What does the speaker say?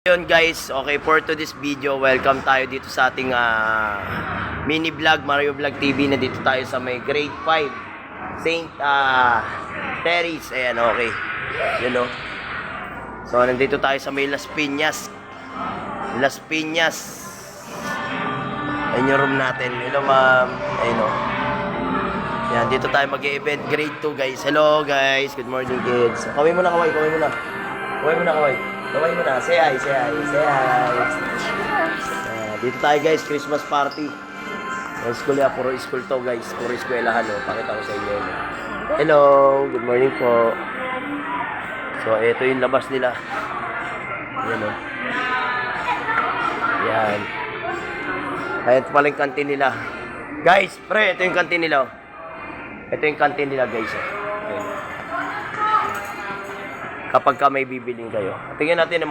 Yun guys, okay, for today's video, welcome tayo dito sa ating mini vlog, Mario Vlog TV. Na dito tayo sa may grade 5 St. Terry's. Ayan, okay, yun o. So nandito tayo sa may Las Piñas. Ayun yung room natin. Hello ma'am. Ayun o. Yan, dito tayo mag-event grade 2 guys. Hello guys, good morning kids. Kaway mo na. Kaway mo na, say hi. Dito tayo guys, Christmas party. School ya, puro school to guys. Puro eskwelahan, no? Pakita ko sa inyo. Hello, good morning po. So, ito yung labas nila. Yan, no? Yan. Ay, ito pala yung kantin nila. Guys, pre, ito yung kantin nila. Ito yung kantin nila guys. Okay. Kapag ka may bibiling kayo. Tingnan natin ang mga